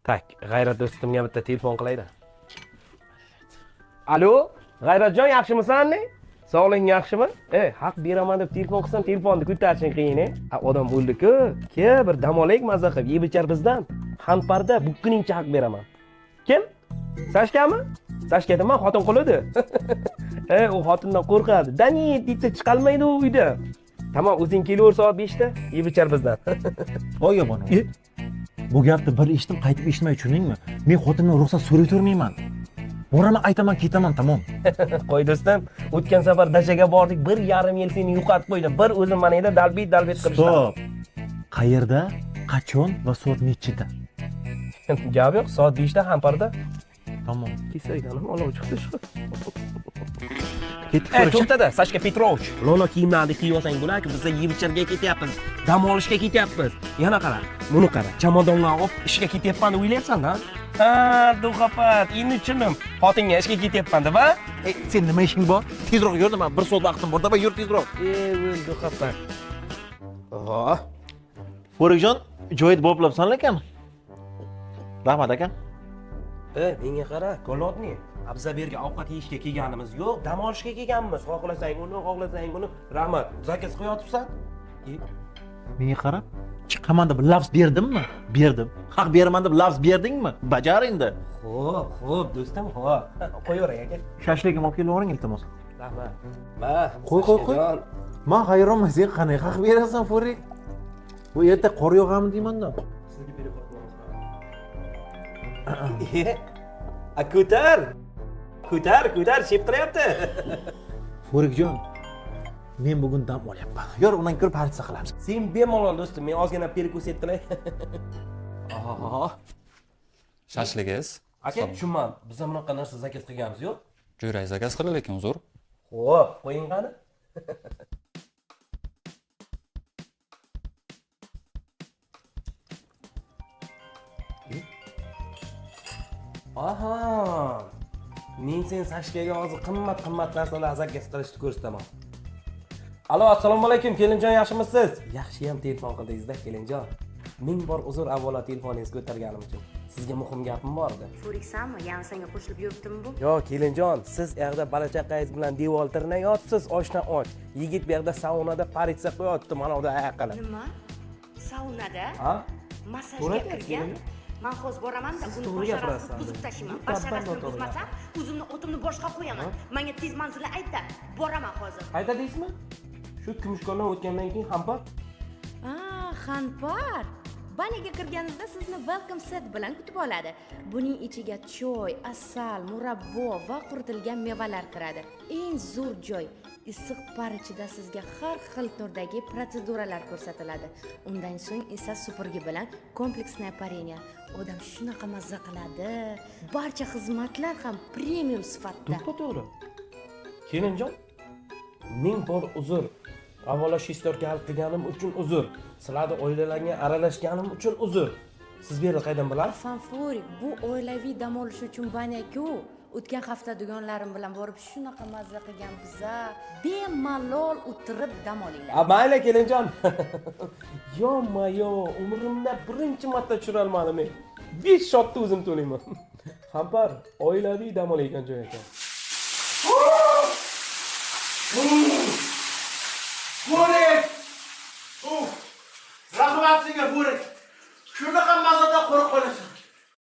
Tak, G'ayrat do'stimga bitta telefon qilaydi. Alo, G'ayratjon, yaxshimisan? Sog'lig'ing yaxshimi? Haq beraman deb telefon qilsam, telefonni ko'tarishing qiyin, odam bo'ldi-ku. Ke, bir dam olaylik, maza qilib, yeb ichar bizdan. Xanparda bukkuningcha haq beraman. Kim? Sashkami? Sashka dema xotin qiladi. U xotindan qo'rqadi. Dani dita chiqalmaydi u uyda. Tamam, o'zing kelaver soat 5 da, yeb ichar bizdan. Voyga bona. Bu gapni bir eshitdim, qaytib eshitmay tushundingmi? Men xotinimdan ruxsat so'ray turmayman. Boraman, aytaman, ketaman, tamom. Qo'y do'stim, o'tgan safar dachaga bordik, 1,5 yil seni yo'qotib qo'ydim. Bir o'zim mana eda dalbit qilib Stop. Qayerda, qachon va soat nechida? Gap yo'q, soat 5 da Xanparda. Tamom. Kesaydanim, olov chiqdi shu. Ketdik. To'xtada, Sashka Petrovich. Lola kiyimlarni kiyib olsang bo'lar-ku, biz yeb-ichirga ketyapmiz. Dam olishga ketyapmiz. Yana qara, buni qara. Chamadonlarni olib ishga ketyapman o'ylayapsan-da? Ha, duxapat, endi tushundim. Xotinga ishga ketyapman deb, ha? Sen nima ishing bor? Tezroq yur, nima? Bir soat vaqtim bor, da yur tezroq. O'l duxapat. Oho. Fo'rikjon, joyida bo'libsan lekin. Rahmat aka. Menga qara, golodniy. Biz yerga ovqat yeyishga kelganimiz yo'q, dam olishga kelganmiz. Xohlasang uni, xohlasang buni. Rahmat. Zakaz qo'yotibsan? Menga qarab, chiqaman deb lafz berdimmi? Berdim. Haq beraman deb lafz berdingmi? Bajar endi. Xo'p, do'stim, xo'p. Qo'yavering aka. Shashligim olib kelavering iltimos. Rahmat. Qo'y. Men hayronman, sen qanday haq berasan, Forik? Bu erta qor yog'ami deyman-da. Sizga berib qo'yaman. Ko'tar, shep qilyapti. Forikjon, men bugun dam olyapman. Yur, undan ko'ra partiya qilamiz. Sen bemalol do'stim, men ozgina perekuset qilay. Shashligingiz? Aka, tushunman. Biz ham bunaqa narsa zakaz qilganmiz yo'q? Jo'rak zakaz qiling lekin uzr. Xo'p, qo'ying qani. Aha. Men sen Sashkaga hozir qimmat narsalar zakaz qilishni ko'rsataman. Alo, assalomu alaykum, kelinjon, yaxshimisiz? Yaxshiyam telefon qildingiz-da, kelinjon. Ming bor uzr avvalo telefoningizni ko'targanim uchun. Sizga muhim gapim bor edi. Foriksanmi? Yana senga qo'shilib yuribdimi bu? Yo, kelinjon, siz u yerda balachaqangiz bilan devor tirnayapsiz, oshdan och. Yigit bu yerda saunada politsiya qo'yapti, mana unda ayaqalab. Nima? Saunada? Ha? Massajga kirgan? Men hozir boraman-da, uni basharasini buzib tashlayman. Basharasini buzmasam, o'zimni otimni boshqa qo'yaman. Menga tez manzilni ayt-da, boraman hozir. Qayta deysizmi? Shu kumushkondan o'tgandan keyin Xanpar? Xanpar. Banaga kirganingizda sizni welcome set bilan kutib oladi. Buning ichiga choy, asal, murabbo va quritilgan mevalar kiradi. Eng zo'r joy. Issiq par ichida sizga har xil turdagi protseduralar ko'rsatiladi. Undan so'ng esa supurgi bilan kompleksniy parenya. Odam shunaqa mazza qiladi. Barcha xizmatlar ham premium sifatda. To'g'ri. Kelinjon, ming bor uzr. Avvalo shestorka hal qilganim uchun uzr. Sizlarning oilalarga aralashganim uchun uzr. Siz bu yerda qaydan bilasiz? Fanforik, bu oilaviy dam olish uchun banaku. O'tgan hafta dugonlarim bilan borib shunaqa mazza qilgan biza. Bemalol o'tirib dam olinglar. Mayli kelinjon. Yo, umrimda birinchi marta tushirolmadim men. 5 shotni o'zim to'layman. Xanpar, oilaviy dam olayotgan joy ekan.